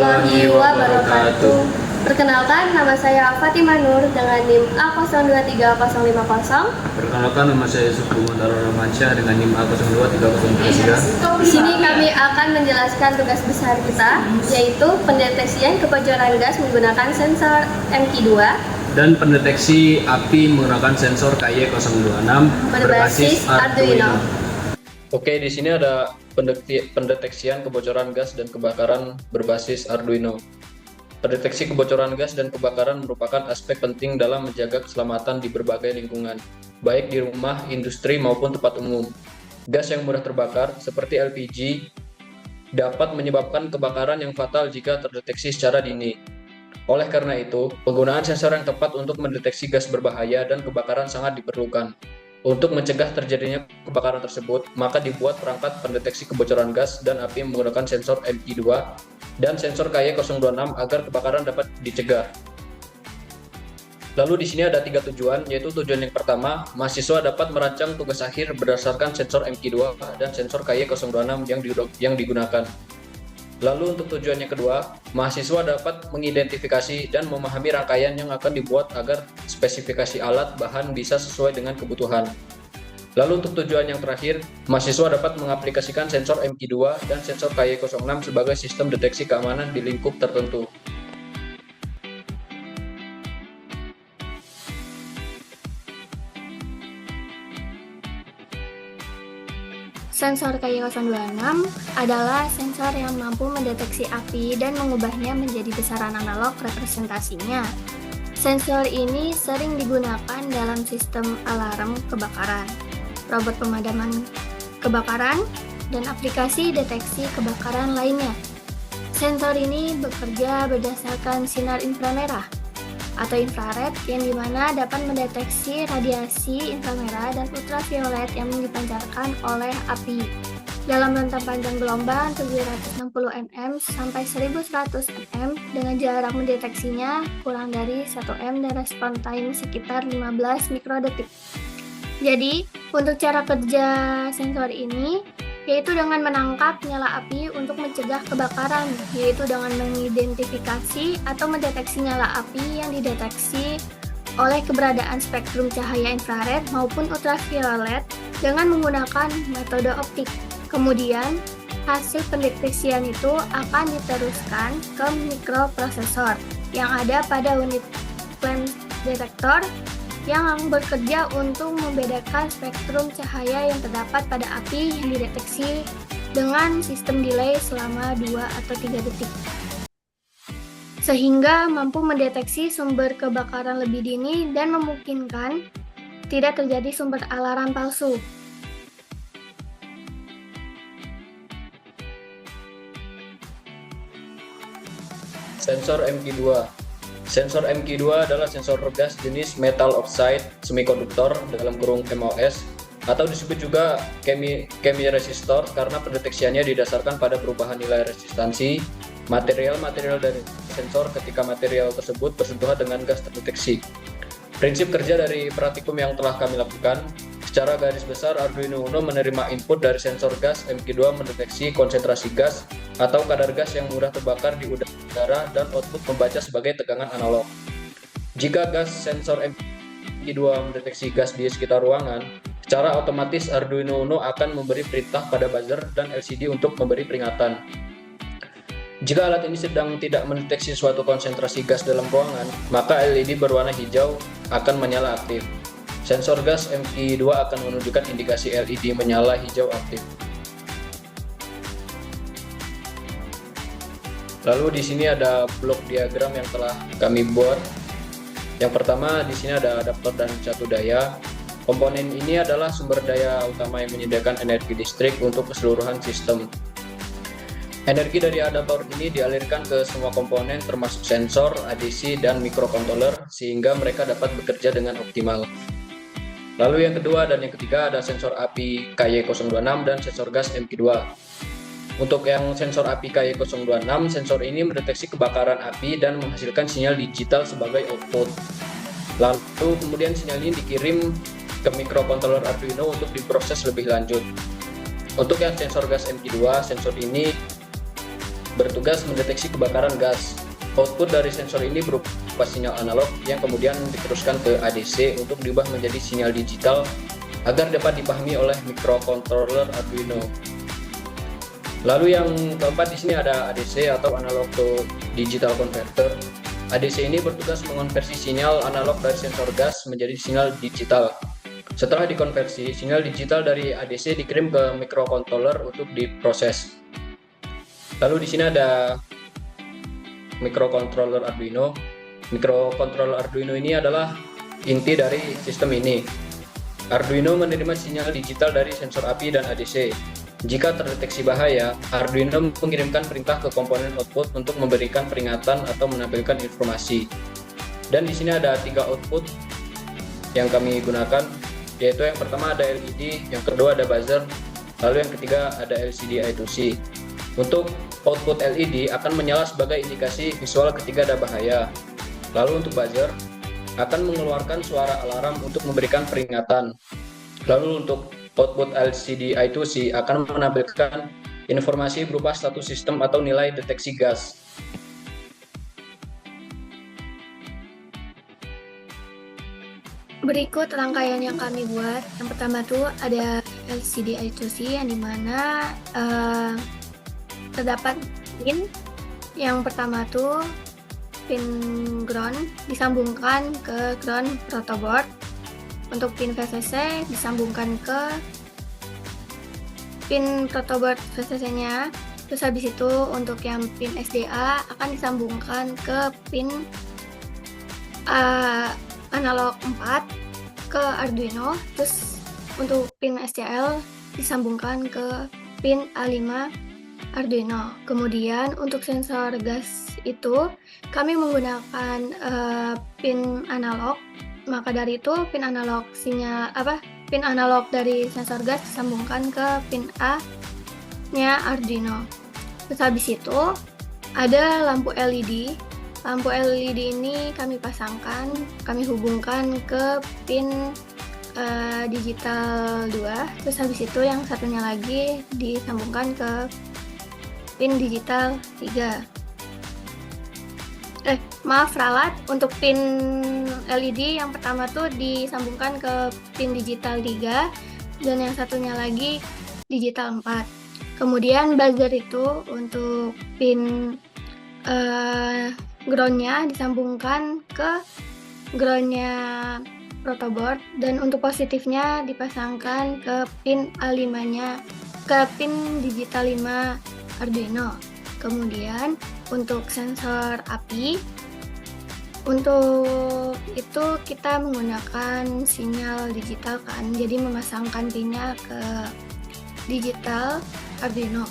warahmatullahi wabarakatuh. Perkenalkan, nama saya Fatimah Nur dengan NIM A023050. Perkenalkan, nama saya Yusuf Bumundaro Romansyah dengan NIM A023033. Di sini kami akan menjelaskan tugas besar kita, yaitu pendeteksian kebocoran gas menggunakan sensor MQ2 dan pendeteksi api menggunakan sensor KY026 berbasis Arduino. Oke, di sini ada pendeteksian kebocoran gas dan kebakaran berbasis Arduino. Pendeteksi kebocoran gas dan kebakaran merupakan aspek penting dalam menjaga keselamatan di berbagai lingkungan, baik di rumah, industri, maupun tempat umum. Gas yang mudah terbakar, seperti LPG, dapat menyebabkan kebakaran yang fatal jika terdeteksi secara dini. Oleh karena itu, penggunaan sensor yang tepat untuk mendeteksi gas berbahaya dan kebakaran sangat diperlukan. Untuk mencegah terjadinya kebakaran tersebut, maka dibuat perangkat pendeteksi kebocoran gas dan api menggunakan sensor MQ2 dan sensor KY026 agar kebakaran dapat dicegah. Lalu di sini ada 3 tujuan, yaitu tujuan yang pertama, mahasiswa dapat merancang tugas akhir berdasarkan sensor MQ2 dan sensor KY026 yang digunakan. Lalu untuk tujuan yang kedua, mahasiswa dapat mengidentifikasi dan memahami rangkaian yang akan dibuat agar spesifikasi alat bahan bisa sesuai dengan kebutuhan. Lalu untuk tujuan yang terakhir, mahasiswa dapat mengaplikasikan sensor MQ2 dan sensor KY06 sebagai sistem deteksi keamanan di lingkup tertentu. Sensor KY026 adalah sensor yang mampu mendeteksi api dan mengubahnya menjadi besaran analog representasinya. Sensor ini sering digunakan dalam sistem alarm kebakaran, robot pemadaman kebakaran, dan aplikasi deteksi kebakaran lainnya. Sensor ini bekerja berdasarkan sinar inframerah atau infrared yang dimana dapat mendeteksi radiasi inframerah dan ultraviolet yang dipancarkan oleh api dalam rentang panjang gelombang 760 nm sampai 1100 nm dengan jarak mendeteksinya kurang dari 1 m dan respon time sekitar 15 mikrodetik. Jadi, untuk cara kerja sensor ini yaitu dengan menangkap nyala api untuk mencegah kebakaran, yaitu dengan mengidentifikasi atau mendeteksi nyala api yang dideteksi oleh keberadaan spektrum cahaya infrared maupun ultraviolet dengan menggunakan metode optik. Kemudian, hasil pendeteksian itu akan diteruskan ke mikroprosesor yang ada pada unit flash detector yang bekerja untuk membedakan spektrum cahaya yang terdapat pada api yang dideteksi dengan sistem delay selama 2 atau 3 detik, sehingga mampu mendeteksi sumber kebakaran lebih dini dan memungkinkan tidak terjadi sumber alarm palsu. Sensor MQ2. Sensor MQ2 adalah sensor gas jenis metal oxide semikonduktor dalam kurung MOS atau disebut juga chemiresistor karena pendeteksiannya didasarkan pada perubahan nilai resistansi material dari sensor ketika material tersebut bersentuhan dengan gas terdeteksi. Prinsip kerja dari praktikum yang telah kami lakukan, secara garis besar Arduino Uno menerima input dari sensor gas MQ2 mendeteksi konsentrasi gas atau kadar gas yang mudah terbakar di udara dan output membaca sebagai tegangan analog. Jika gas sensor MQ2 mendeteksi gas di sekitar ruangan, secara otomatis Arduino Uno akan memberi perintah pada buzzer dan LCD untuk memberi peringatan. Jika alat ini sedang tidak mendeteksi suatu konsentrasi gas dalam ruangan, maka LED berwarna hijau akan menyala aktif. Sensor gas MQ2 akan menunjukkan indikasi LED menyala hijau aktif. Lalu di sini ada blok diagram yang telah kami buat. Yang pertama di sini ada adaptor dan catu daya. Komponen ini adalah sumber daya utama yang menyediakan energi listrik untuk keseluruhan sistem. Energi dari adaptor ini dialirkan ke semua komponen termasuk sensor, ADC, dan microcontroller sehingga mereka dapat bekerja dengan optimal. Lalu yang kedua dan yang ketiga ada sensor api KY026 dan sensor gas MQ2. Untuk yang sensor api KY026, sensor ini mendeteksi kebakaran api dan menghasilkan sinyal digital sebagai output. Lalu kemudian sinyal ini dikirim ke microcontroller Arduino untuk diproses lebih lanjut. Untuk yang sensor gas MQ2, sensor ini bertugas mendeteksi kebakaran gas. Output dari sensor ini berupa sinyal analog yang kemudian diteruskan ke ADC untuk diubah menjadi sinyal digital agar dapat dipahami oleh microcontroller Arduino. Lalu yang keempat di sini ada ADC atau analog to digital converter. ADC ini bertugas mengonversi sinyal analog dari sensor gas menjadi sinyal digital. Setelah dikonversi, sinyal digital dari ADC dikirim ke microcontroller untuk diproses. Lalu di sini ada microcontroller Arduino. Microcontroller Arduino ini adalah inti dari sistem ini. Arduino menerima sinyal digital dari sensor api dan ADC. Jika terdeteksi bahaya, Arduino mengirimkan perintah ke komponen output untuk memberikan peringatan atau menampilkan informasi. Dan di sini ada 3 output yang kami gunakan, yaitu yang pertama ada LED, yang kedua ada buzzer, lalu yang ketiga ada LCD I2C. Untuk output LED akan menyala sebagai indikasi visual ketika ada bahaya. Lalu untuk buzzer akan mengeluarkan suara alarm untuk memberikan peringatan. Lalu untuk output LCD I2C akan menampilkan informasi berupa status sistem atau nilai deteksi gas. Berikut rangkaian yang kami buat. Yang pertama tuh ada LCD I2C yang dimana terdapat pin. Yang pertama tuh pin ground disambungkan ke ground protoboard. Untuk pin VCC disambungkan ke pin protoboard VCC-nya. Terus habis itu untuk yang pin SDA akan disambungkan ke pin analog 4 ke Arduino. Terus untuk pin SCL disambungkan ke pin A5 Arduino. Kemudian untuk sensor gas itu kami menggunakan pin analog. Maka dari itu pin analog pin analog dari sensor gas disambungkan ke pin A-nya Arduino. Terus habis itu ada lampu LED. Lampu LED ini kami pasangkan, kami hubungkan ke pin digital 2. Terus habis itu yang satunya lagi disambungkan ke pin digital 3. Ralat untuk pin LED yang pertama tuh disambungkan ke pin digital 3 dan yang satunya lagi digital 4. Kemudian buzzer itu untuk pin groundnya disambungkan ke groundnya protoboard dan untuk positifnya dipasangkan ke pin A5-nya, ke pin digital 5 Arduino. Kemudian untuk sensor api, untuk itu kita menggunakan sinyal digital kan, jadi memasangkan pinnya ke digital Arduino.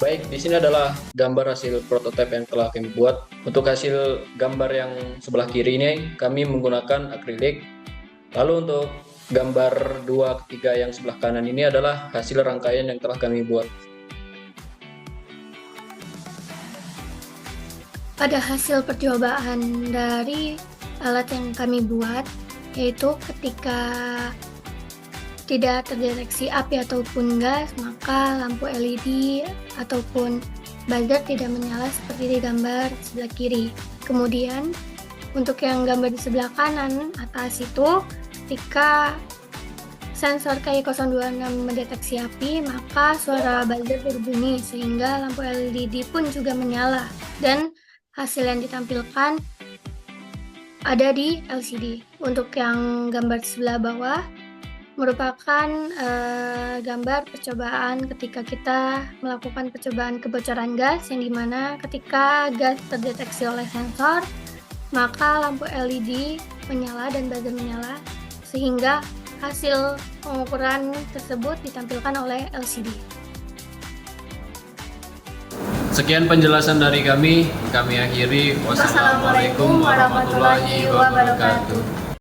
Baik, di sini adalah gambar hasil prototipe yang telah kami buat. Untuk hasil gambar yang sebelah kiri ini kami menggunakan akrilik. Lalu untuk gambar 2 ketiga yang sebelah kanan ini adalah hasil rangkaian yang telah kami buat. Pada hasil percobaan dari alat yang kami buat, yaitu ketika tidak terdeteksi api ataupun gas, maka lampu LED ataupun buzzer tidak menyala seperti di gambar sebelah kiri. Kemudian untuk yang gambar di sebelah kanan atas itu, ketika sensor KY026 mendeteksi api, maka suara buzzer berbunyi sehingga lampu LED pun juga menyala, dan hasil yang ditampilkan ada di LCD. Untuk yang gambar di sebelah bawah merupakan gambar percobaan ketika kita melakukan percobaan kebocoran gas, yang dimana ketika gas terdeteksi oleh sensor, maka lampu LED menyala dan buzzer menyala, sehingga hasil pengukuran tersebut ditampilkan oleh LCD. Sekian penjelasan dari kami akhiri. Wassalamualaikum warahmatullahi wabarakatuh.